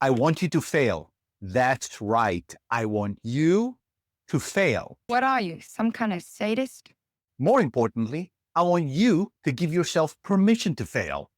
I want you to fail. That's right. I want you to fail. What are you, some kind of sadist? More importantly, I want you to give yourself permission to fail.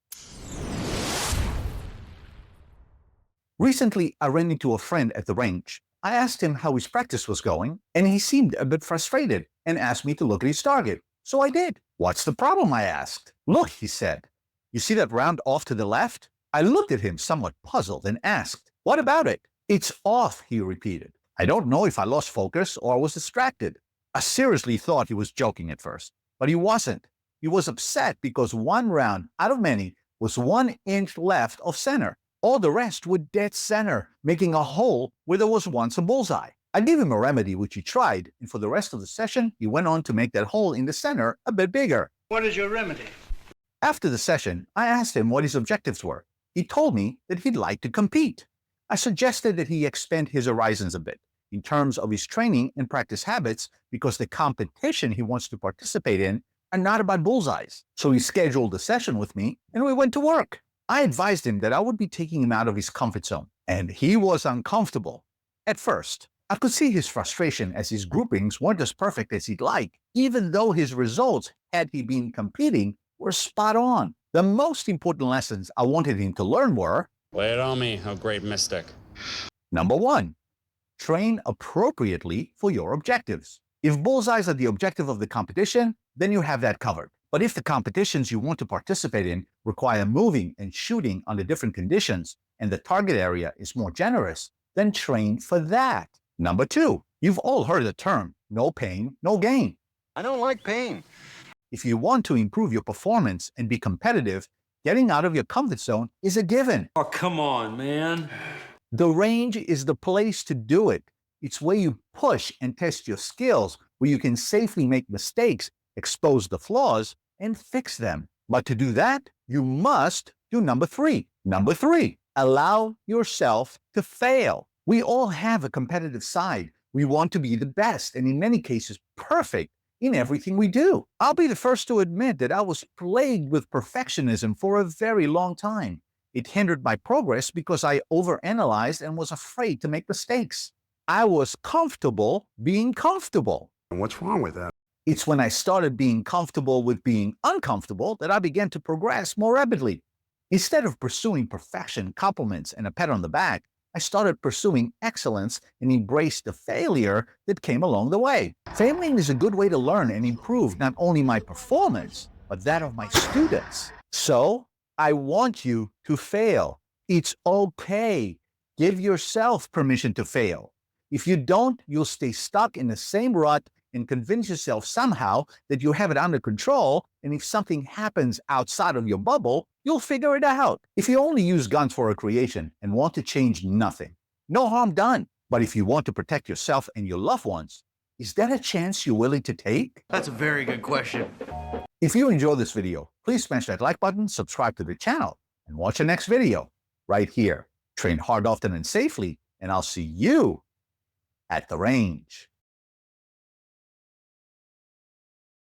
Recently, I ran into a friend at the range. I asked him how his practice was going, and he seemed a bit frustrated and asked me to look at his target. So I did. What's the problem? I asked. Look, he said. You see that round off to the left? I looked at him somewhat puzzled and asked, what about it? It's off, he repeated. I don't know if I lost focus or was distracted. I seriously thought he was joking at first, but he wasn't. He was upset because one round out of many was 1 inch left of center. All the rest were dead center, making a hole where there was once a bullseye. I gave him a remedy, which he tried, and for the rest of the session, he went on to make that hole in the center a bit bigger. What is your remedy? After the session, I asked him what his objectives were. He told me that he'd like to compete. I suggested that he expand his horizons a bit in terms of his training and practice habits because the competition he wants to participate in are not about bullseyes. So he scheduled a session with me and we went to work. I advised him that I would be taking him out of his comfort zone, and he was uncomfortable. At first, I could see his frustration as his groupings weren't as perfect as he'd like, even though his results, had he been competing, were spot on. The most important lessons I wanted him to learn were: lay it on me, oh great mystic. Number 1, train appropriately for your objectives. If bullseyes are the objective of the competition, then you have that covered. But if the competitions you want to participate in require moving and shooting under different conditions, and the target area is more generous, then train for that. Number 2, you've all heard the term, no pain, no gain. I don't like pain. If you want to improve your performance and be competitive, getting out of your comfort zone is a given. Oh, come on, man. The range is the place to do it. It's where you push and test your skills, where you can safely make mistakes, expose the flaws, and fix them. But to do that, you must do number 3. Number 3, allow yourself to fail. We all have a competitive side. We want to be the best, and in many cases, perfect in everything we do. I'll be the first to admit that I was plagued with perfectionism for a very long time. It hindered my progress because I overanalyzed and was afraid to make mistakes. I was comfortable being comfortable. And what's wrong with that? It's when I started being comfortable with being uncomfortable that I began to progress more rapidly. Instead of pursuing perfection, compliments, and a pat on the back, I started pursuing excellence and embraced the failure that came along the way. Failing is a good way to learn and improve not only my performance, but that of my students. So, I want you to fail. It's okay. Give yourself permission to fail. If you don't, you'll stay stuck in the same rut and convince yourself somehow that you have it under control, and if something happens outside of your bubble, you'll figure it out. If you only use guns for recreation and want to change nothing, no harm done. But if you want to protect yourself and your loved ones, is that a chance you're willing to take? That's a very good question. If you enjoyed this video, please smash that like button, subscribe to the channel, and watch the next video right here. Train hard, often, and safely, and I'll see you at the range.